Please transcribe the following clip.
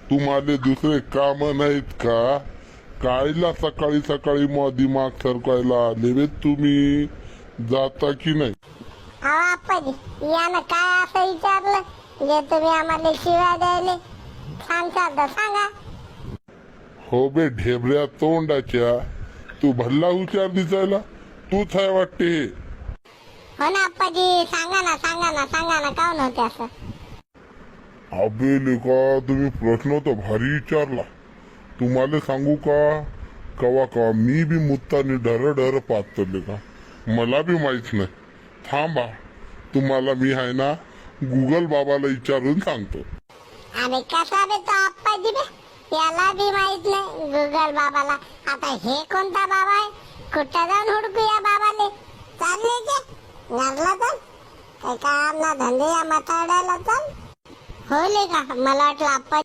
तुम्हाला दुसरे काम नाहीत का? कायला सकाळी सकाळी दिमाग सरकायला आले बे तुम्ही? जाता की नाही? अहो आप्पाजी, यानं काय असं विचारलं जे तुम्ही आम्हाला शिव्या द्यायले? छान शब्द सांगा. हो बे ढेबऱ्या तोंडाच्या, तू भल्ला हुशार दिसायला. तूच आहे वाटते हे. हो ना आप्पाजी, सांगा ना सांगा ना सांगा ना, काऊन होते असं? अबे लेका, तुम्ही प्रश्न तर भारी विचारला. तुम्हाला सांगू का, कवा का मी बी मुत्तानी ढर पाहतो का, मला बी माहित नाही. थांबा, तुम्हाला मी आहे ना गुगल बाबाला विचारून सांगतो. अरे कसा बे तो आप्पाजी बे, याला बी माहित नाही गुगल बाबाला. आता हे कोणता बाबा आहे? कुठं जाऊन हुडकू या बाबाले? चालले के घरला चल, काही काम ना धंदे या म्हाताड्याला चल. होले का? मला वाटलं आप्पा